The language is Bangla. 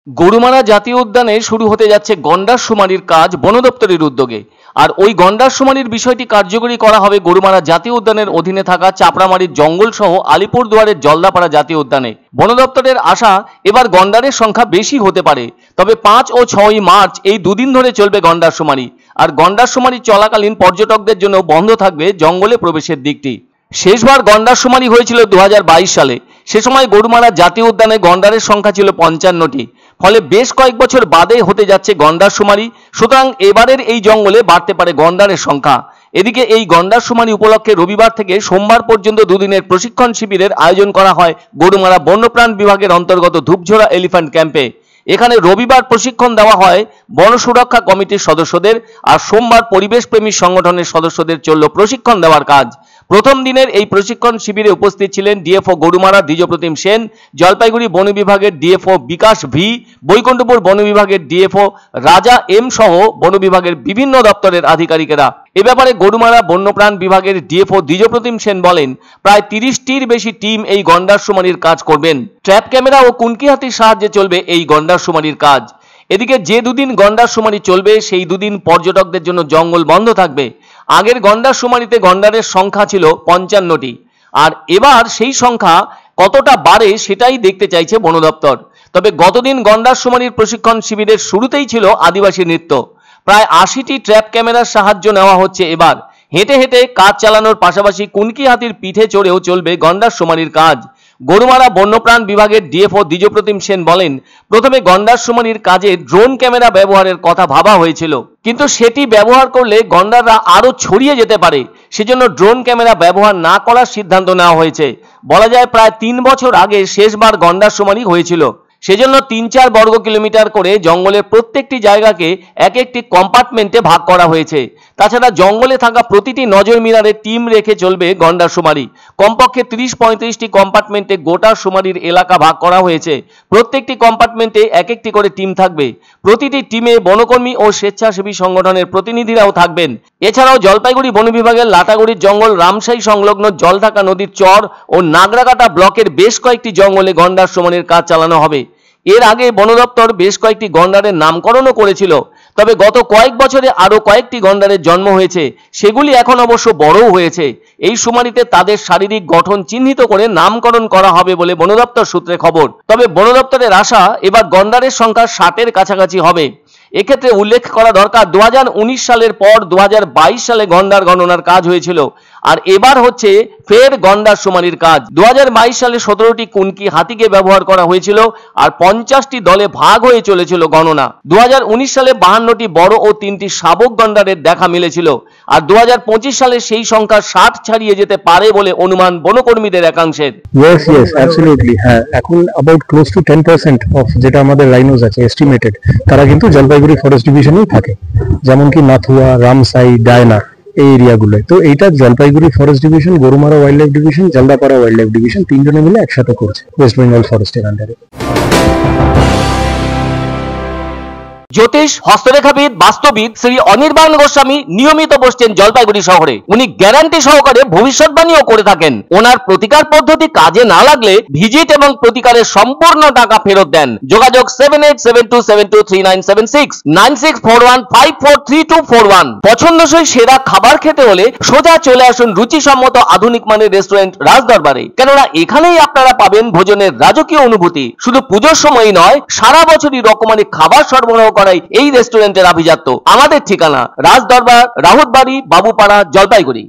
গরুমারা জাতীয় উদ্যানে শুরু হতে যাচ্ছে গন্ডার শুমারির কাজ বন দপ্তরের উদ্যোগে। আর ওই গন্ডার শুমারির বিষয়টি কার্যকরী করা হবে গরুমারা জাতীয় উদ্যানের অধীনে থাকা চাপড়ামারির জঙ্গল সহ আলিপুরদুয়ারের জলদাপাড়া জাতীয় উদ্যানে। বন দপ্তরের আশা এবার গন্ডারের সংখ্যা বেশি হতে পারে। তবে 5 ও 6 মার্চ এই দুদিন ধরে চলবে গন্ডার শুমারি। আর গন্ডার শুমারি চলাকালীন পর্যটকদের জন্য বন্ধ থাকবে জঙ্গলে প্রবেশের দিকটি। শেষবার গন্ডার শুমারি হয়েছিল 2022 সালে। সে সময় গরুমারা জাতীয় উদ্যানে গন্ডারের সংখ্যা ছিল 55টি। ফলে বেশ কয়েক বছর বাদে হতে যাচ্ছে গন্ডার শুমারি। সুতরাং এবারের এই জঙ্গলে বাড়তে পারে গন্ডারের সংখ্যা। এদিকে এই গন্ডার শুমারি উপলক্ষে রবিবার থেকে সোমবার পর্যন্ত দুদিনের প্রশিক্ষণ শিবিরের আয়োজন করা হয় গরুমারা বন্যপ্রাণ বিভাগের অন্তর্গত ধূপঝোড়া এলিফ্যান্ট ক্যাম্পে। এখানে রবিবার প্রশিক্ষণ দেওয়া হয় বন সুরক্ষা কমিটির সদস্যদের, আর সোমবার পরিবেশপ্রেমী সংগঠনের সদস্যদের চলল প্রশিক্ষণ দেওয়ার কাজ। প্রথম দিনের এই প্রশিক্ষণ শিবিরে উপস্থিত ছিলেন ডিএফও গরুমারা দ্বিজপ্রতিম সেন, জলপাইগুড়ি বন বিভাগের ডিএফও বিকাশ ভি, বৈকুণ্ঠপুর বন বিভাগের ডিএফও রাজা এম সহ বন বিভাগের বিভিন্ন দপ্তরের আধিকারিকেরা। এ ব্যাপারে গরুমারা বন্যপ্রাণ বিভাগের ডিএফও দ্বিজপ্রতিম সেন বলেন, প্রায় 30টির বেশি টিম এই গন্ডার শুমারির কাজ করবেন। ট্র্যাপ ক্যামেরা ও কুনকি হাতির সাহায্যে চলবে এই গন্ডার শুমারির কাজ। এদিকে যে দুদিন গন্ডার শুমারি চলবে সেই দুদিন পর্যটকদের জন্য জঙ্গল বন্ধ থাকবে। আগের গন্ডার শুমারিতে গন্ডারের সংখ্যা ছিল 55টি, আর এবার সেই সংখ্যা কতটা বাড়ে সেটাই দেখতে চাইছে বন দপ্তর। তবে গতদিন গন্ডার শুমারির প্রশিক্ষণ শিবিরের শুরুতেই ছিল আদিবাসী নৃত্য। প্রায় 80টি ট্র্যাপ ক্যামেরার সাহায্য নেওয়া হচ্ছে এবার। হেঁটে হেঁটে কাজ চালানোর পাশাপাশি কুনকি হাতির পিঠে চড়েও চলবে গন্ডার শুমারির কাজ। গরুমারা বন্যপ্রাণ বিভাগের ডিএফও দ্বিজপ্রতিম সেন বলেন, প্রথমে গন্ডার শুমারির কাজে ড্রোন ক্যামেরা ব্যবহারের কথা ভাবা হয়েছিল, কিন্তু সেটি ব্যবহার করলে গন্ডাররা আরো ছড়িয়ে যেতে পারে। সেজন্য ড্রোন ক্যামেরা ব্যবহার না করার সিদ্ধান্ত নেওয়া হয়েছে। বলা যায় প্রায় 3 বছর আগে শেষবার গন্ডার শুমারি হয়েছিল। সেজন্য 3-4 বর্গ কিলোমিটার করে জঙ্গলের প্রত্যেকটি জায়গাকে এক একটি কম্পার্টমেন্টে ভাগ করা হয়েছে। তাছাড়া জঙ্গলে থাকা প্রতিটি নজর মিনারে টিম রেখে চলবে গন্ডার শুমারি। কমপক্ষে 30-35টি কম্পার্টমেন্টে গোটা শুমারির এলাকা ভাগ করা হয়েছে। প্রত্যেকটি কম্পার্টমেন্টে এক একটি করে টিম থাকবে। প্রতিটি টিমে বনকর্মী ও স্বেচ্ছাসেবী সংগঠনের প্রতিনিধিরাও থাকবেন। এছাড়াও জলপাইগুড়ি বন বিভাগের লাটাগুড়ির জঙ্গল, রামসাই সংলগ্ন জলঢাকা নদীর চর ও নাগরাকাটা ব্লকের বেশ কয়েকটি জঙ্গলে গন্ডার শুমারির কাজ চালানো হবে। এর আগে বন দপ্তর বেশ কয়েকটি গন্ডারের নামকরণও করেছিল। তবে গত কয়েক বছরে আরো কয়েকটি গন্ডারের জন্ম হয়েছে, সেগুলি এখন অবশ্য বড়ও হয়েছে। এই শুমারিতে তাদের শারীরিক গঠন চিহ্নিত করে নামকরণ করা হবে বলে বন দপ্তর সূত্রে খবর। তবে বন দপ্তরের আশা এবার গন্ডারের সংখ্যা 60-এর কাছাকাছি হবে। এক্ষেত্রে উল্লেখ করা দরকার, 2019 সালের পর 2022 সালে গন্ডার গণনার কাজ হয়েছিল, আর এবার হচ্ছে ফের গন্ডার শুমারির কাজ। 2022 সালে 17টি কুনকি হাতিকে ব্যবহার করা হয়েছিল, আর 50টি দলে ভাগ হয়ে চলেছিল গণনা। 2019 সালে 52টি বড় ও 3টি শাবক গন্ডারের দেখা মিলেছিল, আর 2025 সালে সেই সংখ্যা 60 ছাড়িয়ে যেতে পারে বলে অনুমান বনকর্মীদের একাংশের। Yes, absolutely. হ্যাঁ, এখন about close to 10% of যেটা আমাদের রাইনোস আছে এস্টিমেটেড, তারা কিন্তু জলপাইগুড়ি ফরেস্ট ডিভিশনেই থাকে, যেমন কি নাথুয়া, রামসাই, ডায়না এই এরিয়াগুলোয়। তো এইটা Jalpaiguri forest division, Gorumara wild life division, Jaldapara wild life division তিনজনে মিলে একসাথে করছে ওয়েস্ট বেঙ্গল ফরেস্টের আন্ডারে। জ্যোতিষ, হস্তরেখাবিদ, বাস্তুবিদ শ্রী অনির্বাণ গোস্বামী নিয়মিত বসছেন জলপাইগুড়ি শহরে। উনি গ্যারান্টি সহকারে ভবিষ্যৎবাণীও করে থাকেন। ওনার প্রতিকার পদ্ধতি কাজে না লাগলে ভিজিট এবং প্রতিকারের সম্পূর্ণ টাকা ফেরত দেন। যোগাযোগ 7872723976, 9641543241। পছন্দসই সেরা খাবার খেতে হলে সোজা চলে আসুন রুচিসম্মত আধুনিক মানের রেস্টুরেন্ট রাজদরবারে, কেননা এখানেই আপনারা পাবেন ভোজনের রাজকীয় অনুভূতি। শুধু পুজোর সময়ই নয়, সারা বছরই রকমারি খাবার সরবরাহ করাই এই রেস্টুরেন্টের আভিজাত্য। আমাদের ঠিকানা রাজদরবার, রাহুতবাড়ি, বাবুপাড়া, জলপাইগুড়ি।